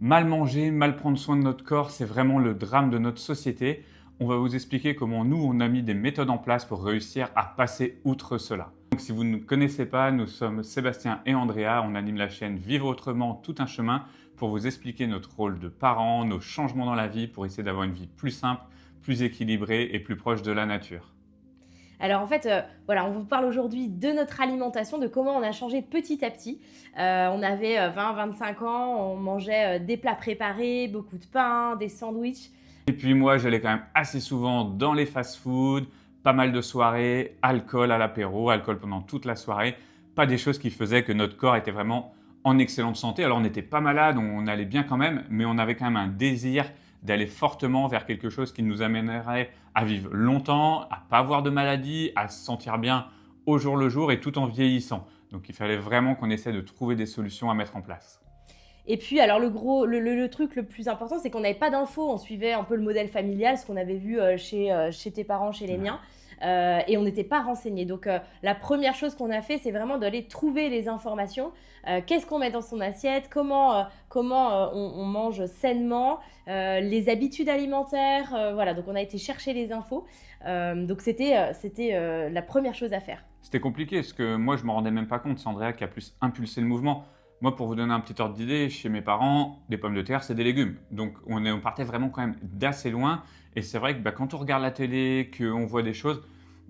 Mal manger, mal prendre soin de notre corps, c'est vraiment le drame de notre société. On va vous expliquer comment nous, on a mis des méthodes en place pour réussir à passer outre cela. Donc, si vous ne connaissez pas, nous sommes Sébastien et Andrea. On anime la chaîne Vivre autrement, tout un chemin pour vous expliquer notre rôle de parents, nos changements dans la vie pour essayer d'avoir une vie plus simple, plus équilibrée et plus proche de la nature. Alors en fait, voilà, on vous parle aujourd'hui de notre alimentation, de comment on a changé petit à petit. On avait 20-25 ans, on mangeait des plats préparés, beaucoup de pain, des sandwichs. Et puis moi, j'allais quand même assez souvent dans les fast-foods, pas mal de soirées, alcool à l'apéro, alcool pendant toute la soirée. Pas des choses qui faisaient que notre corps était vraiment en excellente santé. Alors on n'était pas malade, on allait bien quand même, mais on avait quand même un désir d'aller fortement vers quelque chose qui nous amènerait à vivre longtemps, à pas avoir de maladie, à se sentir bien au jour le jour et tout en vieillissant. Donc il fallait vraiment qu'on essaie de trouver des solutions à mettre en place. Et puis, alors le truc le plus important, c'est qu'on n'avait pas d'infos. On suivait un peu le modèle familial, ce qu'on avait vu chez tes parents, chez les miens. Et on n'était pas renseignés. Donc, la première chose qu'on a fait, c'est vraiment d'aller trouver les informations. Qu'est-ce qu'on met dans son assiette? Comment on mange sainement? Les habitudes alimentaires. Voilà, donc on a été chercher les infos. Donc, c'était la première chose à faire. C'était compliqué parce que moi, je ne me rendais même pas compte. C'est Andrea qui a plus impulsé le mouvement. Moi, pour vous donner un petit ordre d'idée, chez mes parents, des pommes de terre, c'est des légumes. Donc, on partait vraiment quand même d'assez loin. Et c'est vrai que quand on regarde la télé, qu'on voit des choses,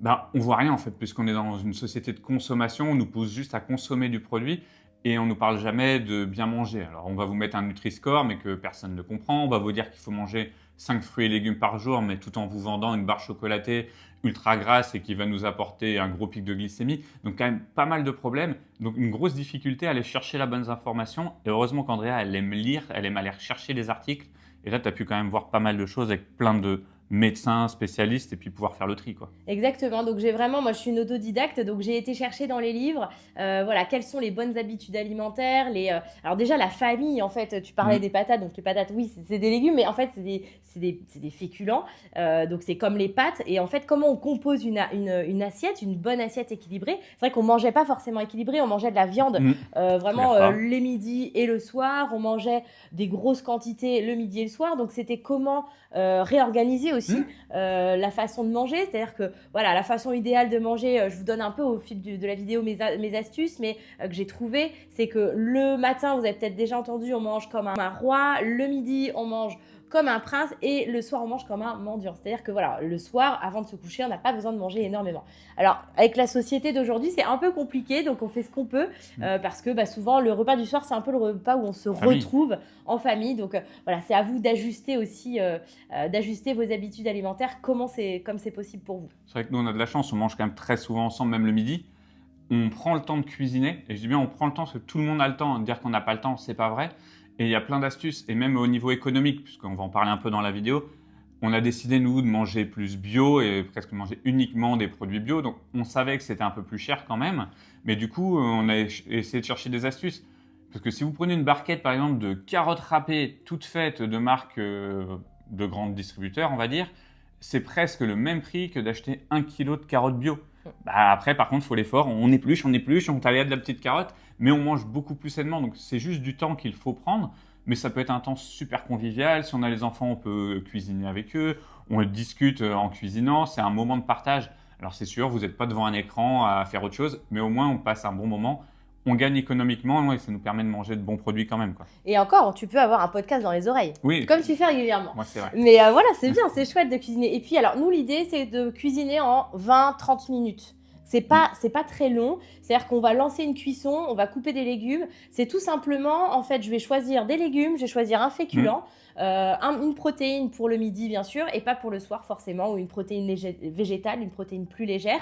on ne voit rien en fait, puisqu'on est dans une société de consommation. On nous pousse juste à consommer du produit et on ne nous parle jamais de bien manger. Alors, on va vous mettre un Nutri-Score, mais que personne ne comprend. On va vous dire qu'il faut manger 5 fruits et légumes par jour, mais tout en vous vendant une barre chocolatée ultra grasse et qui va nous apporter un gros pic de glycémie. Donc quand même pas mal de problèmes. Donc une grosse difficulté à aller chercher la bonne information. Et heureusement qu'Andrea, elle aime lire, elle aime aller chercher les articles. Et là, tu as pu quand même voir pas mal de choses avec plein de médecins, spécialistes, et puis pouvoir faire le tri, quoi. Exactement, donc moi je suis une autodidacte, donc j'ai été chercher dans les livres, voilà, quelles sont les bonnes habitudes alimentaires, alors déjà la famille, en fait, tu parlais des patates, donc les patates, oui, c'est des légumes, mais en fait, c'est des féculents, donc c'est comme les pâtes, et en fait, comment on compose une assiette, une bonne assiette équilibrée? C'est vrai qu'on mangeait pas forcément équilibré, on mangeait de la viande, vraiment les midis et le soir, on mangeait des grosses quantités le midi et le soir, donc c'était comment réorganiser aussi la façon de manger, c'est-à-dire que voilà, la façon idéale de manger, je vous donne un peu au fil de la vidéo mes astuces, mais que j'ai trouvé, c'est que le matin, vous avez peut-être déjà entendu, on mange comme un roi, le midi, on mange comme un prince et le soir, on mange comme un mendiant. C'est-à-dire que voilà, le soir, avant de se coucher, on n'a pas besoin de manger énormément. Alors, avec la société d'aujourd'hui, c'est un peu compliqué, donc on fait ce qu'on peut parce que souvent, le repas du soir, c'est un peu le repas où on se retrouve en famille. Donc voilà, c'est à vous d'ajuster aussi, d'ajuster vos habitudes alimentaires comme c'est possible pour vous. C'est vrai que nous, on a de la chance, on mange quand même très souvent ensemble, même le midi. On prend le temps de cuisiner, et je dis bien on prend le temps parce que tout le monde a le temps. Dire qu'on n'a pas le temps, c'est pas vrai. Et il y a plein d'astuces, et même au niveau économique, puisqu'on va en parler un peu dans la vidéo, on a décidé, nous, de manger plus bio et presque manger uniquement des produits bio. Donc, on savait que c'était un peu plus cher quand même, mais du coup, on a essayé de chercher des astuces. Parce que si vous prenez une barquette, par exemple, de carottes râpées, toutes faites de marques de grands distributeurs, on va dire, c'est presque le même prix que d'acheter 1 kilo de carottes bio. Après, par contre, il faut l'effort. On épluche, on taille de la petite carotte, mais on mange beaucoup plus sainement. Donc, c'est juste du temps qu'il faut prendre. Mais ça peut être un temps super convivial. Si on a les enfants, on peut cuisiner avec eux. On discute en cuisinant. C'est un moment de partage. Alors, c'est sûr, vous n'êtes pas devant un écran à faire autre chose, mais au moins, on passe un bon moment. On gagne économiquement et ça nous permet de manger de bons produits quand même, quoi. Et encore, tu peux avoir un podcast dans les oreilles. Oui. Comme tu fais régulièrement. Moi, c'est vrai. Mais voilà, c'est bien, c'est chouette de cuisiner. Et puis, alors, nous, l'idée, c'est de cuisiner en 20-30 minutes. C'est pas très long, c'est-à-dire qu'on va lancer une cuisson, on va couper des légumes. C'est tout simplement, en fait, je vais choisir des légumes, je vais choisir un féculent, une protéine pour le midi, bien sûr, et pas pour le soir, forcément, ou une protéine végétale, une protéine plus légère.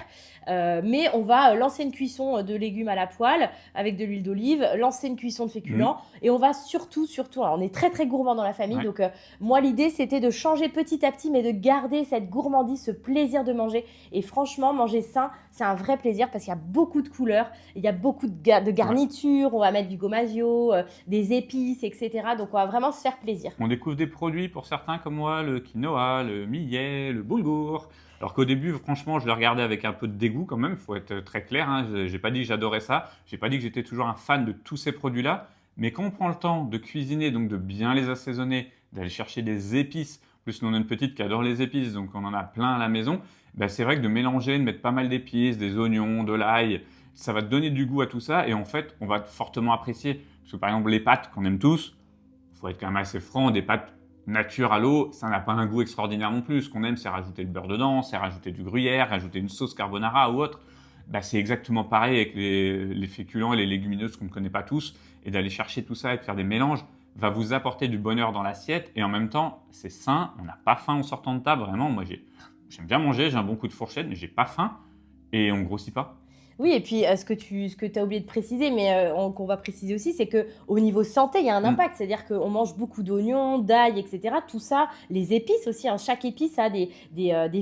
Mais on va lancer une cuisson de légumes à la poêle avec de l'huile d'olive, lancer une cuisson de féculents, et on va surtout, alors on est très, très gourmand dans la famille, donc moi, l'idée, c'était de changer petit à petit, mais de garder cette gourmandise, ce plaisir de manger. Et franchement, manger sain, c'est un vrai plaisir parce qu'il y a beaucoup de couleurs, il y a beaucoup de garnitures, on va mettre du gomasio, des épices, etc. Donc, on va vraiment se faire plaisir. On découvre des produits pour certains comme moi, le quinoa, le millet, le boulgour. Alors qu'au début, franchement, je le regardais avec un peu de dégoût quand même, il faut être très clair. J'ai pas dit que j'adorais ça, j'ai pas dit que j'étais toujours un fan de tous ces produits-là, Mais quand on prend le temps de cuisiner, donc de bien les assaisonner, d'aller chercher des épices, en plus nous on a une petite qui adore les épices, donc on en a plein à la maison, bah, c'est vrai que de mélanger, de mettre pas mal d'épices, des oignons, de l'ail, ça va te donner du goût à tout ça et en fait on va fortement apprécier. Parce que par exemple les pâtes qu'on aime tous, il faut être quand même assez franc, des pâtes nature à l'eau, ça n'a pas un goût extraordinaire non plus. Ce qu'on aime, c'est rajouter le beurre dedans, c'est rajouter du gruyère, rajouter une sauce carbonara ou autre. Bah, c'est exactement pareil avec les féculents et les légumineuses qu'on ne connaît pas tous. Et d'aller chercher tout ça et de faire des mélanges va vous apporter du bonheur dans l'assiette. Et en même temps, c'est sain, on n'a pas faim en sortant de table. Vraiment, moi, j'aime bien manger, j'ai un bon coup de fourchette, mais j'ai pas faim et on grossit pas. Oui, et puis ce que tu as oublié de préciser, mais qu'on va préciser aussi, c'est qu'au niveau santé, il y a un impact. C'est-à-dire qu'on mange beaucoup d'oignons, d'ail, etc. Tout ça, les épices aussi, hein, chaque épice a des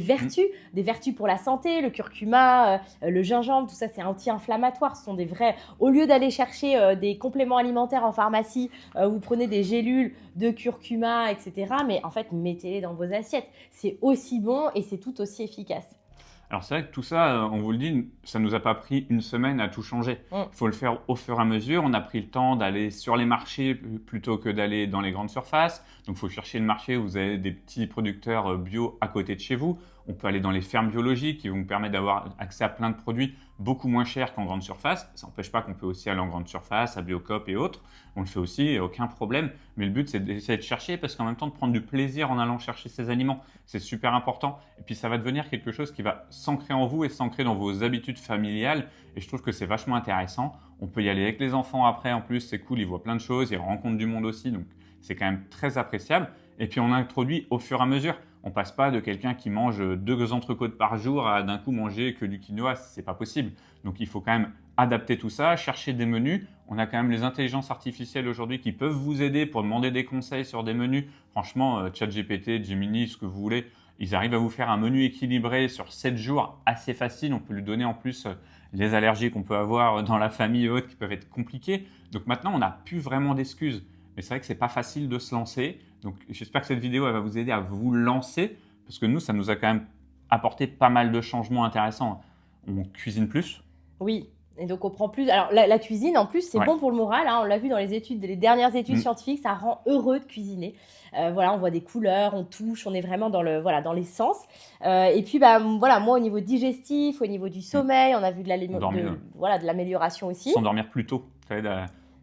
vertus pour la santé. Le curcuma, le gingembre, tout ça, c'est anti-inflammatoire. Ce sont des vrais. Au lieu d'aller chercher des compléments alimentaires en pharmacie, vous prenez des gélules de curcuma, etc. Mais en fait, mettez-les dans vos assiettes. C'est aussi bon et c'est tout aussi efficace. Alors c'est vrai que tout ça, on vous le dit, ça nous a pas pris une semaine à tout changer. Il faut le faire au fur et à mesure. On a pris le temps d'aller sur les marchés plutôt que d'aller dans les grandes surfaces. Donc il faut chercher le marché, vous avez des petits producteurs bio à côté de chez vous. On peut aller dans les fermes biologiques qui vont vous permettre d'avoir accès à plein de produits beaucoup moins chers qu'en grande surface. Ça n'empêche pas qu'on peut aussi aller en grande surface, à Biocoop et autres. On le fait aussi, il n'y a aucun problème. Mais le but, c'est d'essayer de chercher parce qu'en même temps, de prendre du plaisir en allant chercher ces aliments. C'est super important. Et puis, ça va devenir quelque chose qui va s'ancrer en vous et s'ancrer dans vos habitudes familiales. Et je trouve que c'est vachement intéressant. On peut y aller avec les enfants après. En plus, c'est cool. Ils voient plein de choses. Ils rencontrent du monde aussi. Donc, c'est quand même très appréciable. Et puis, on introduit au fur et à mesure. On passe pas de quelqu'un qui mange 2 entrecôtes par jour à d'un coup manger que du quinoa, c'est pas possible. Donc il faut quand même adapter tout ça, chercher des menus. On a quand même les intelligences artificielles aujourd'hui qui peuvent vous aider pour demander des conseils sur des menus. Franchement, ChatGPT, Gemini, ce que vous voulez, ils arrivent à vous faire un menu équilibré sur 7 jours, assez facile. On peut lui donner en plus les allergies qu'on peut avoir dans la famille et autres qui peuvent être compliquées. Donc maintenant, on n'a plus vraiment d'excuses. Mais c'est vrai que c'est pas facile de se lancer. Donc j'espère que cette vidéo elle va vous aider à vous lancer parce que nous, ça nous a quand même apporté pas mal de changements intéressants. On cuisine plus. Oui, et donc on prend plus. Alors la cuisine, en plus, c'est bon pour le moral. Hein, on l'a vu dans les dernières études scientifiques, ça rend heureux de cuisiner. Voilà, on voit des couleurs, on touche, on est vraiment dans les sens. Et puis voilà, moi au niveau digestif, au niveau du sommeil, on a vu de l'amélioration aussi. S'endormir plus tôt.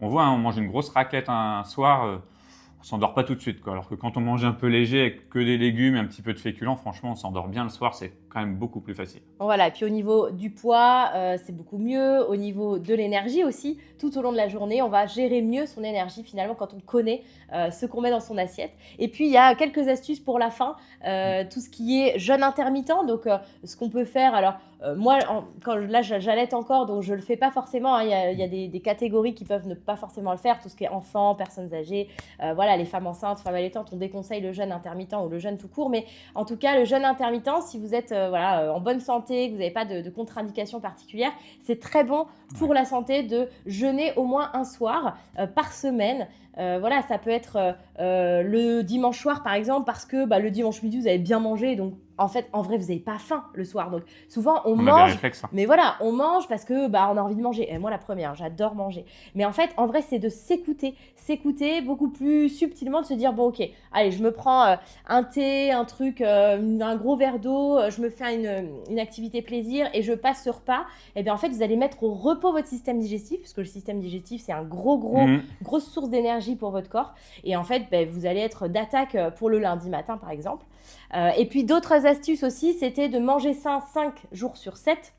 On voit, hein, on mange une grosse raclette un soir. On s'endort pas tout de suite, quoi. Alors que quand on mange un peu léger avec que des légumes et un petit peu de féculents, franchement, on s'endort bien le soir, c'est quand même beaucoup plus facile. Voilà, et puis au niveau du poids, c'est beaucoup mieux. Au niveau de l'énergie aussi, tout au long de la journée, on va gérer mieux son énergie finalement quand on connaît ce qu'on met dans son assiette. Et puis il y a quelques astuces pour la fin, tout ce qui est jeûne intermittent, donc ce qu'on peut faire. Alors moi, là j'allaite encore, donc je le fais pas forcément. Hein. Il y a des catégories qui peuvent ne pas forcément le faire, tout ce qui est enfants, personnes âgées, voilà, les femmes enceintes, femmes allaitantes, on déconseille le jeûne intermittent ou le jeûne tout court. Mais en tout cas, le jeûne intermittent, si vous êtes en bonne santé, que vous n'avez pas de contre-indication particulière, c'est très bon pour la santé de jeûner au moins un soir par semaine. Voilà, ça peut être le dimanche soir par exemple, parce que le dimanche midi vous avez bien mangé, donc en vrai vous n'avez pas faim le soir, donc souvent on mange, a des réflexes, hein. Mais voilà, on mange parce que on a envie de manger. Et moi la première, j'adore manger, mais en fait en vrai c'est de s'écouter beaucoup plus subtilement, de se dire bon ok, allez je me prends un thé, un truc, un gros verre d'eau, je me fais une activité plaisir et je passe ce repas. Et bien en fait vous allez mettre au repos votre système digestif, parce que le système digestif c'est un grosse source d'énergie pour votre corps, et en fait vous allez être d'attaque pour le lundi matin par exemple. Et puis d'autres astuces aussi, c'était de manger sain 5 jours sur 7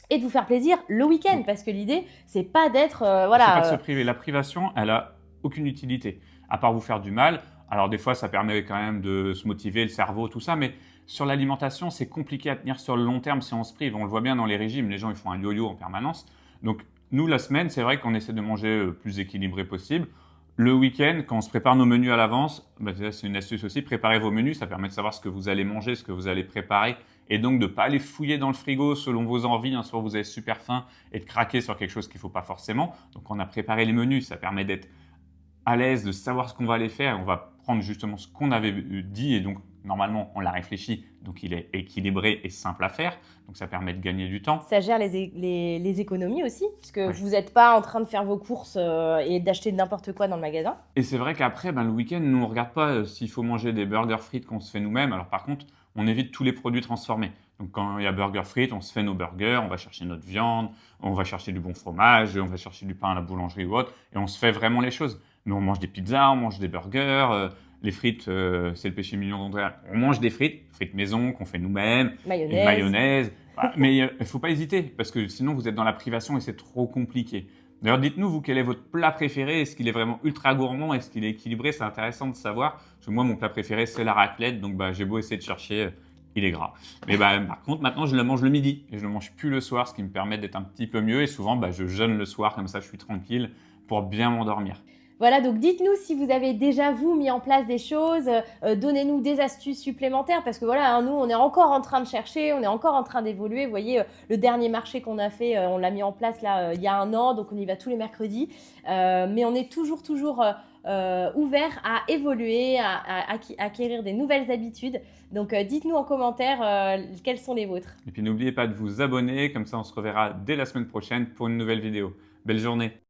et de vous faire plaisir le week-end, parce que l'idée c'est pas d'être C'est pas de se priver. La privation, elle a aucune utilité à part vous faire du mal. Alors des fois ça permet quand même de se motiver, le cerveau, tout ça, mais sur l'alimentation c'est compliqué à tenir sur le long terme si on se prive. On le voit bien dans les régimes, les gens ils font un yo-yo en permanence. Donc nous la semaine c'est vrai qu'on essaie de manger le plus équilibré possible. Le week-end, quand on se prépare nos menus à l'avance, c'est une astuce aussi, préparez vos menus, ça permet de savoir ce que vous allez manger, ce que vous allez préparer, et donc de ne pas aller fouiller dans le frigo selon vos envies, un soir vous avez super faim, et de craquer sur quelque chose qu'il ne faut pas forcément. Donc on a préparé les menus, ça permet d'être à l'aise, de savoir ce qu'on va aller faire, et on va prendre justement ce qu'on avait dit, et donc normalement, on l'a réfléchi, donc il est équilibré et simple à faire. Donc ça permet de gagner du temps. Ça gère les économies aussi, puisque Ouais. vous n'êtes pas en train de faire vos courses et d'acheter n'importe quoi dans le magasin. Et c'est vrai qu'après, le week-end, nous, on regarde pas s'il faut manger des burgers frites qu'on se fait nous-mêmes. Alors par contre, on évite tous les produits transformés. Donc quand il y a burger frites, on se fait nos burgers, on va chercher notre viande, on va chercher du bon fromage, on va chercher du pain à la boulangerie ou autre, et on se fait vraiment les choses. Mais on mange des pizzas, on mange des burgers, les frites, c'est le péché mignon d'André. On mange des frites maison qu'on fait nous-mêmes, une mayonnaise. Mais il ne faut pas hésiter, parce que sinon vous êtes dans la privation et c'est trop compliqué. D'ailleurs, dites-nous, vous, quel est votre plat préféré? Est-ce qu'il est vraiment ultra gourmand? Est-ce qu'il est équilibré? C'est intéressant de savoir. Parce que moi, mon plat préféré, c'est la raclette. Donc, j'ai beau essayer de chercher, il est gras. Mais par contre, maintenant, je le mange le midi. Et je ne le mange plus le soir, ce qui me permet d'être un petit peu mieux. Et souvent, je jeûne le soir, comme ça, je suis tranquille pour bien m'endormir. Voilà, donc dites-nous si vous avez déjà, vous, mis en place des choses, donnez-nous des astuces supplémentaires, parce que voilà, nous, on est encore en train de chercher, on est encore en train d'évoluer. Vous voyez, le dernier marché qu'on a fait, on l'a mis en place là, il y a 1 an, donc on y va tous les mercredis. Mais on est toujours ouvert à évoluer, à acquérir des nouvelles habitudes. Donc dites-nous en commentaire quelles sont les vôtres. Et puis, n'oubliez pas de vous abonner, comme ça, on se reverra dès la semaine prochaine pour une nouvelle vidéo. Belle journée!